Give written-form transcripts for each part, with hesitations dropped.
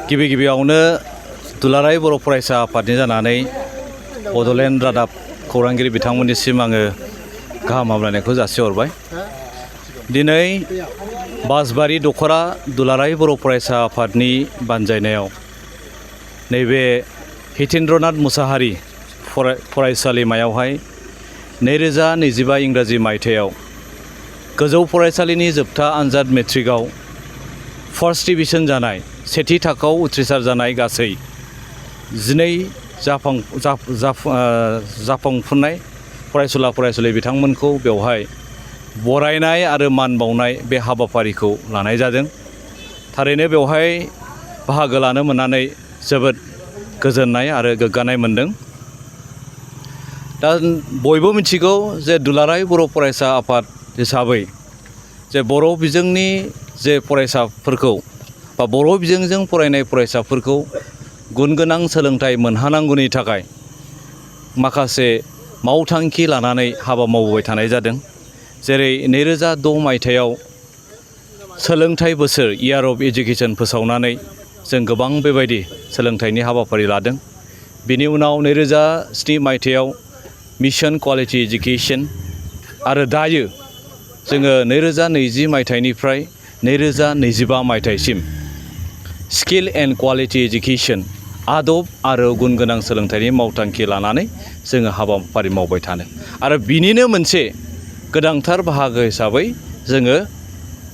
गिबियावनो दुलाराय बर' फरायसा आफादनि जानानै बड'लेण्ड रादाब खौरांगिरि बिथांमोननिसिम आङो गाहाम हामलायनायखौ जासिहरबाय। दिनै बासबारि दख'रा दुलाराय बर' फरायसा आफादनि बानजायनायाव नैबे हितेन्द्रनाथ मुसाहारि फरायसालिमायावहाय 2025 इंराजि मायथाइयाव गोजौ फरायसालिनि जोबथा आनजाद मेट्रिकआव फार्स्ट डिभिजन जानाय सेथि थाखोआव उथ्रिसार जानाय गासै 12 जाफुंफुनाय फरायसुला फरायसुलि बिथांमोनखौ बेवहाय बरायनाय आरो मान बावनाय बे हाबाफारिखौ लानाय जादों। थारैनो बेवहाय बाहागो लानो मोननानै जोबोद गोजोननाय आरो गोग्गानाय मोनदों। दा बयबो मिथिगौ जे दुलाराय बर' फरायसा आफाद हिसाबै जे बर' बिजोंनि जे फरायसाफोरखौ बा बर' बिजोंजों फरायनाय फरायसाफोरखौ गुन गोनां सोलोंथाइ मोनहानांगौनि थाखाय माखासे मावथांखि लानानै हाबा मावबोबाय थानाय जादों। जेरै 2006 मायथाइयाव सोलोंथाइ बोसोर इयार अफ एजुकेशन फोसावनानै जों गोबां बेबायदि सोलोंथाइनि हाबाफारि लादों। बेनि उनाव 2007 मायथाइयाव मिशन क्वालिटी एजुकेशन आरो दायो जोङो 2020 मायथाइनिफ्राय 2025 मायथाइसिम स्किल एन्ड क्वालिटी एजुकेशन आदब आरो गुन गोनां सोलोंथाइनि मावथांखि लानानै जोङो हाबाफारि मावबाय थानो आरो बिनिनो मोनसे गोनांथार बाहागो हिसाबै जोङो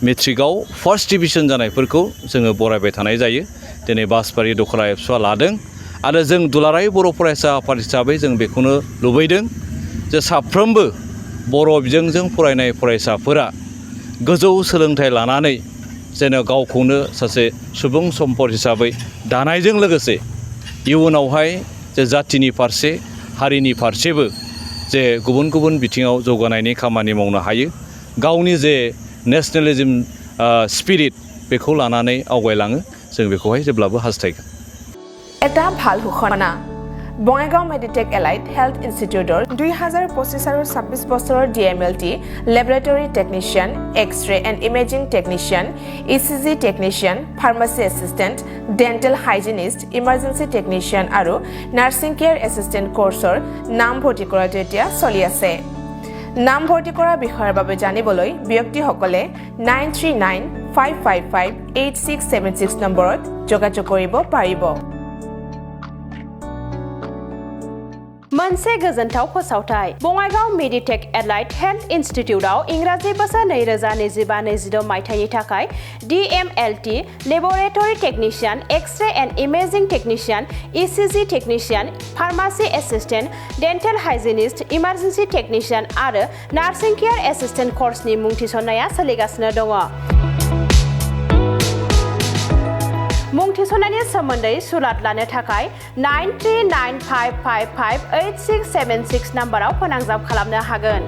मेट्रिकआव फार्स्ट डिभिजन जानायफोरखौ जोङो बरायबाय थानाय जायो। दिनै बासबारि दख'रा एबसुआ लादों आरो जों दुलाराय बर' फरायसा आफाद हिसाबै जों बेखौनो लुबैदों जे साफ्रोमबो बर' बिजोंजों फरायनाय फरायसाफोरा गोजौ सोलोंथाइ लानानै जेन गावखौनो सासे सुबुं सम्पद हिसाबै दानायजों लोगोसे इयुनावहाय जे जाथिनि फारसे हारिनि फारसेबो जे गुबुन गुबुन बिथिङाव जौगानायनि खामानि मावनो हायो, गावनि जे नेशनेलिज्म स्पिरिट बेखौ लानानै आवगायलाङो, जों बेखौहाय जेब्लाबो हास्थायगोन। এটা ভাল ঘোষণা বঙাইগাঁও মেডিটেক এলাইট হেল্থ ইনষ্টিটিউটৰ 2025 আৰু 26 বছৰৰ DMLT laboratory technician, x ray and imaging technician, ECG technician, pharmacy assistant, dental hygienist, emergency technician আৰু নাৰ্ছিং কেয়াৰ এছিষ্টেণ্ট কোৰ্চৰ নাম ভৰ্তি কৰাটো এতিয়া চলি আছে। নাম ভৰ্তি কৰাৰ বিষয়ৰ বাবে জানিবলৈ ব্যক্তিসকলে 9395558676 নম্বৰত যোগাযোগ কৰিব পাৰিব। मोनसे गोजोनथाव फोसावथाय बङाइगाव मेडिटेक एलाइट हेल्थ इनस्टिट्यूटआव इंराजि बोसोर 2025-26 मायथाइनि थाखाय DMLT laboratory technician, x-ray and imaging technician, ECG technician, pharmacy assistant, dental hygienist, emergency technician आरो नार्सिं केयार एसिस्टेंट कोर्सनि मुं थिसननाया सोलिगासिनो दङ। मुं थिसननायनि सोमोन्दै सुलाद लानो थाखाय 9395558676 नाम्बाराव फोनांजाब खालामनो हागोन।